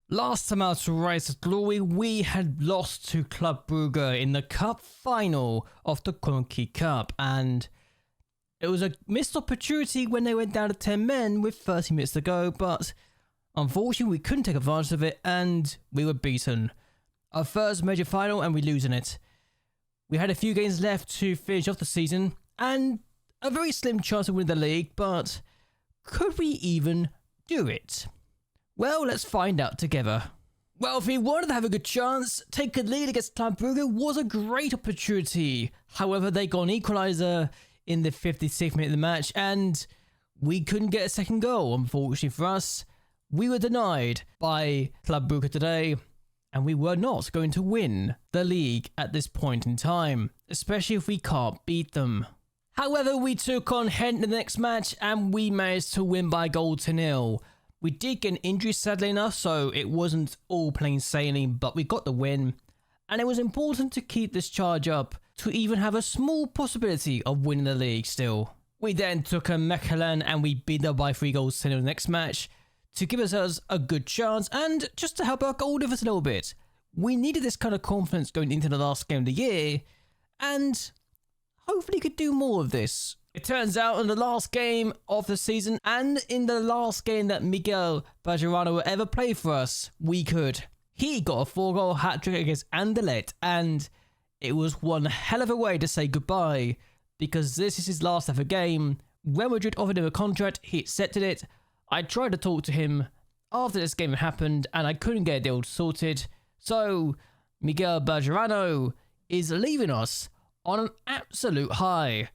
Last time out to Rise to Glory, we had lost to Club Brugge in the cup final of the Conky Cup, and it was a missed opportunity when they went down to 10 men with 30 minutes to go, but unfortunately we couldn't take advantage of it and we were beaten. Our first major final and we're losing it. We had a few games left to finish off the season and a very slim chance of winning the league, but could we even do it? Well, let's find out together. Well, if we wanted to have a good chance, take a lead against Club Brugge was a great opportunity. However, they got an equaliser in the 56th minute of the match and we couldn't get a second goal. Unfortunately for us, we were denied by Club Brugge today and we were not going to win the league at this point in time, especially if we can't beat them. However, we took on Head in the next match and we managed to win by a goal to 0. We did get an injury sadly enough, so it wasn't all plain sailing, but we got the win. And it was important to keep this charge up to even have a small possibility of winning the league still. We then took a MacLeod and we beat them by 3 goals to 0 in the next match to give ourselves a good chance and just to help our goal difference a little bit. We needed this kind of confidence going into the last game of the year and hopefully could do more of this. It turns out in the last game of the season and in the last game that Miguel Bajerano will ever play for us, we could. He got a 4-goal hat-trick against Anderlecht and it was one hell of a way to say goodbye because this is his last ever game. Real Madrid offered him a contract, he accepted it. I tried to talk to him after this game had happened and I couldn't get a deal sorted. So Miguel Bajerano is leaving us on an absolute high.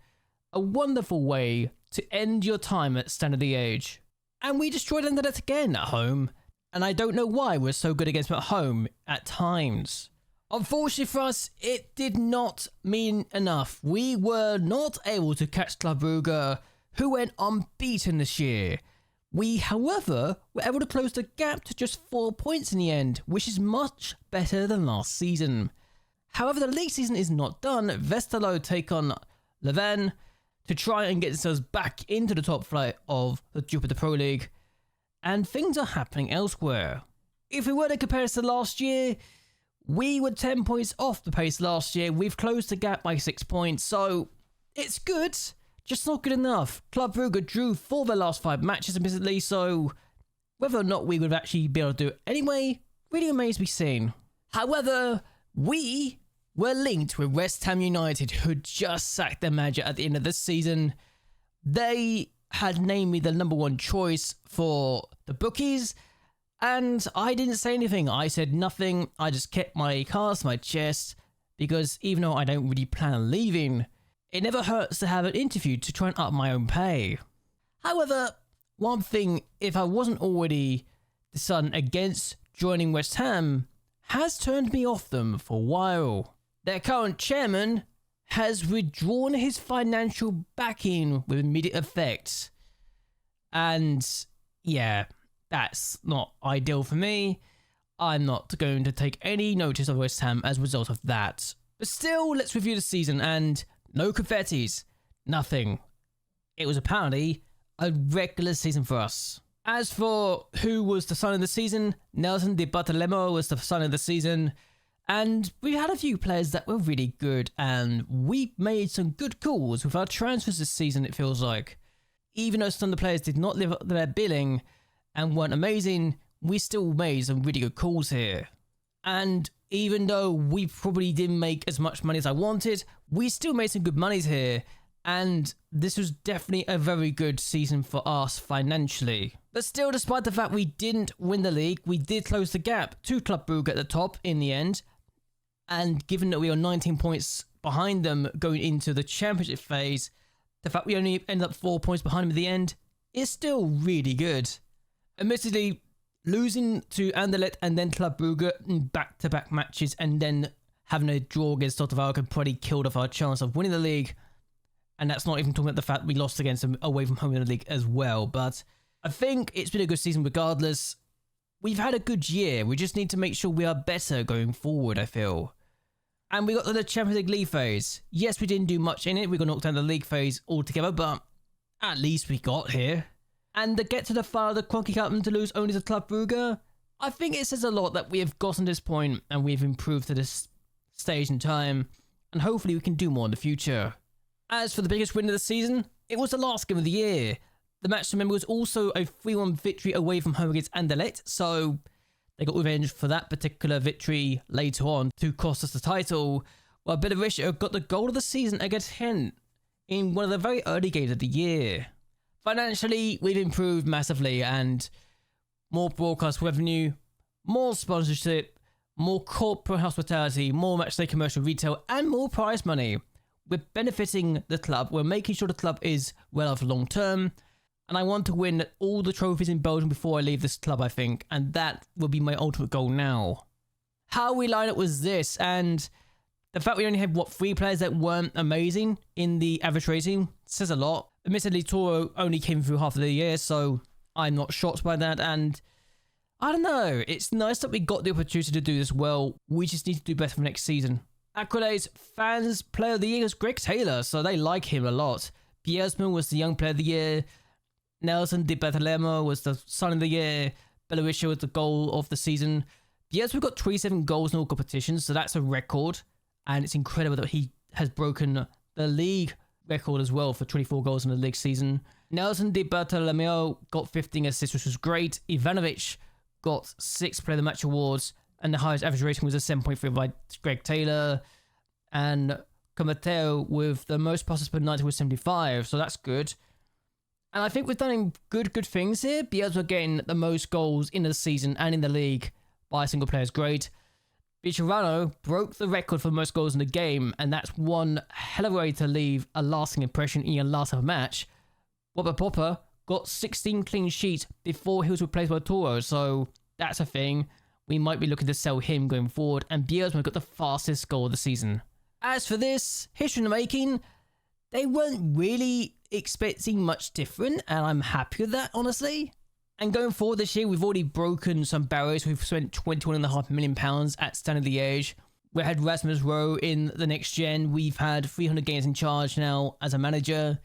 A wonderful way to end your time at Standard Liège. And we destroyed Anderlecht again at home. And I don't know why we're so good against them at home at times. Unfortunately for us, it did not mean enough. We were not able to catch Club Brugge, who went unbeaten this year. We, however, were able to close the gap to just 4 points in the end, which is much better than last season. However, the league season is not done. Westerlo take on Leuven to try and get themselves back into the top flight of the Jupiler Pro League, and things are happening elsewhere. If we were to compare this to last year, we were 10 points off the pace last year. We've closed the gap by 6 points, so it's good, just not good enough. Club Brugge drew 4 of their last 5 matches admittedly, so whether or not we would actually be able to do it anyway really remains to be seen. However, we were linked with West Ham United, who just sacked their manager at the end of this season. They had named me the #1 choice for the bookies, and I didn't say anything. I said nothing. I just kept my cards to my chest, because even though I don't really plan on leaving, it never hurts to have an interview to try and up my own pay. However, one thing, if I wasn't already deciding against joining West Ham, has turned me off them for a while. Their current chairman has withdrawn his financial backing with immediate effect. And yeah, that's not ideal for me. I'm not going to take any notice of West Ham as a result of that. But still, let's review the season and no confettis, nothing. It was apparently a regular season for us. As for who was the sign of the season, Nelson Di Bartolomeo was the sign of the season. And we had a few players that were really good and we made some good calls with our transfers this season, it feels like. Even though some of the players did not live up to their billing and weren't amazing, we still made some really good calls here. And even though we probably didn't make as much money as I wanted, we still made some good monies here. And this was definitely a very good season for us financially. But still, despite the fact we didn't win the league, we did close the gap to Club Brugge at the top in the end. And given that we are 19 points behind them going into the championship phase, the fact we only ended up 4 points behind them at the end is still really good. Admittedly, losing to Anderlecht and then Club Brugge in back-to-back matches and then having a draw against Tottenham could probably killed off our chance of winning the league. And that's not even talking about the fact we lost against them away from home in the league as well. But I think it's been a good season regardless. We've had a good year. We just need to make sure we are better going forward, I feel. And we got to the Champions League phase. Yes, we didn't do much in it. We got knocked down the league phase altogether, but at least we got here. And to get to the final of the Conky Cup and to lose only to Club Brugge, I think it says a lot that we have gotten to this point and we've improved to this stage in time, and hopefully we can do more in the future. As for the biggest win of the season, it was the last game of the year. The match to remember was also a 3-1 victory away from home against Anderlecht, so they got revenge for that particular victory later on to cost us the title, while Belarusia got the goal of the season against Gent in one of the very early games of the year. Financially, we've improved massively, and more broadcast revenue, more sponsorship, more corporate hospitality, more matchday commercial retail, and more prize money. We're benefiting the club, we're making sure the club is well off long term, and I want to win all the trophies in Belgium before I leave this club, I think, and that will be my ultimate goal now. How we line up was this, and the fact we only had, 3 players that weren't amazing in the average rating says a lot. Admittedly, Toro only came through half of the year, so I'm not shocked by that, and I don't know, it's nice that we got the opportunity to do this well. We just need to do better for next season. Accolades, fans, player of the year was Greg Taylor, so they like him a lot. Biersman was the young player of the year. Nelson Di Bartolomeo was the son of the year. Belarusia was the goal of the season. Biersman got 27 goals in all competitions, so that's a record. And it's incredible that he has broken the league record as well for 24 goals in the league season. Nelson Di Bartolomeo got 15 assists, which was great. Ivanovic got 6 Player of the Match awards, and the highest average rating was a 7.3 by Greg Taylor. And Comateo with the most passes per 90 was 75, so that's good. And I think we've done good things here. Bielsa getting the most goals in the season and in the league by a single player is great. Bicharano broke the record for most goals in the game, and that's one hell of a way to leave a lasting impression in your last ever match. Robert Popper got 16 clean sheets before he was replaced by Toro, so that's a thing. We might be looking to sell him going forward, and Bielsa got the fastest goal of the season. As for this, history in the making, they weren't really expecting much different, and I'm happy with that, honestly. And going forward this year, we've already broken some barriers. We've spent £21.5 million at Standard Liège. We had Rasmus Rowe in the next gen. We've had 300 games in charge now as a manager,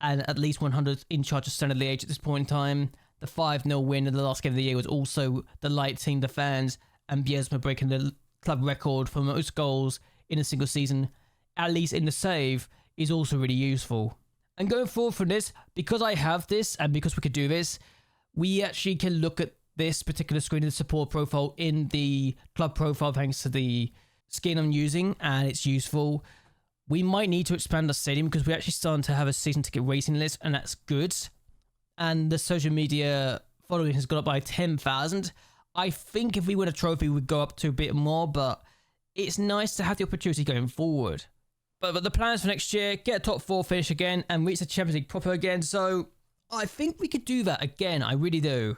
and at least 100 in charge of Standard Liège at this point in time. The 5-0 win in the last game of the year was also delighting the fans, and Bielsa breaking the club record for most goals in a single season, at least in the save, is also really useful. And going forward from this, because I have this and because we could do this, we actually can look at this particular screen in the support profile in the club profile thanks to the skin I'm using, and it's useful. We might need to expand the stadium because we're actually starting to have a season ticket racing list, and that's good. And the social media following has gone up by 10,000. I think if we win a trophy, we'd go up to a bit more, but it's nice to have the opportunity going forward. But the plans for next year, get a top 4 finish again and reach the Champions League proper again, so I think we could do that again, I really do.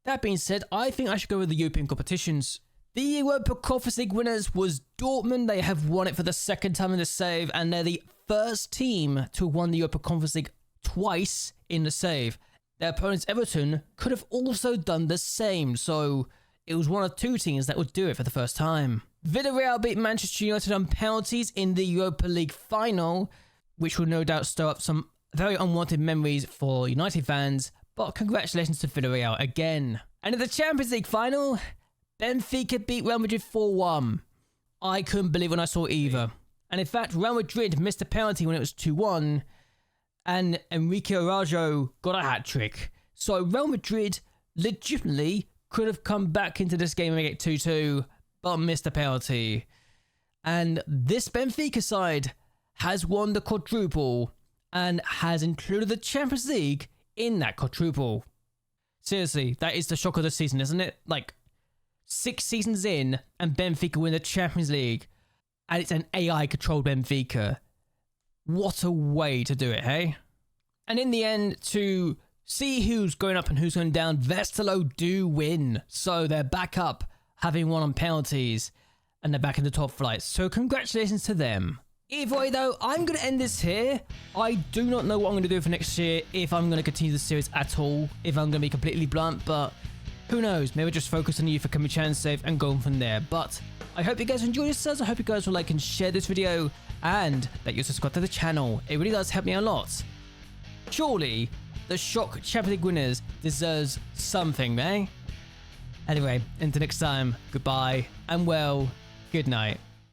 That being said, I think I should go with the European competitions. The Europa Conference League winners was Dortmund. They have won it for the 2nd time in the save, and they're the first team to have won the Europa Conference League twice in the save. Their opponents, Everton, could have also done the same, so it was one of 2 teams that would do it for the first time. Villarreal beat Manchester United on penalties in the Europa League final, which will no doubt stir up some very unwanted memories for United fans, but congratulations to Villarreal again. And in the Champions League final, Benfica beat Real Madrid 4-1. I couldn't believe when I saw either. And in fact, Real Madrid missed a penalty when it was 2-1, and Enrique Araujo got a hat-trick. So Real Madrid legitimately could have come back into this game and make it 2-2, but missed a penalty. And this Benfica side has won the quadruple and has included the Champions League in that quadruple. Seriously, that is the shock of the season, isn't it? Like, 6 seasons in, and Benfica win the Champions League, and it's an AI-controlled Benfica. What a way to do it, hey? And in the end, to see who's going up and who's going down, Westerlo do win. So they're back up, having won on penalties, and they're back in the top flight. So congratulations to them. Either way though, I'm going to end this here. I do not know what I'm going to do for next year, if I'm going to continue the series at all, if I'm going to be completely blunt, but who knows, maybe just focus on the Youth Academy Challenge save and go on from there. But I hope you guys enjoyed yourselves, I hope you guys will like and share this video, and that you subscribe to the channel. It really does help me a lot. Surely, the Shock Champions League winners deserves something, eh? Anyway, until next time, goodbye, and well, good night.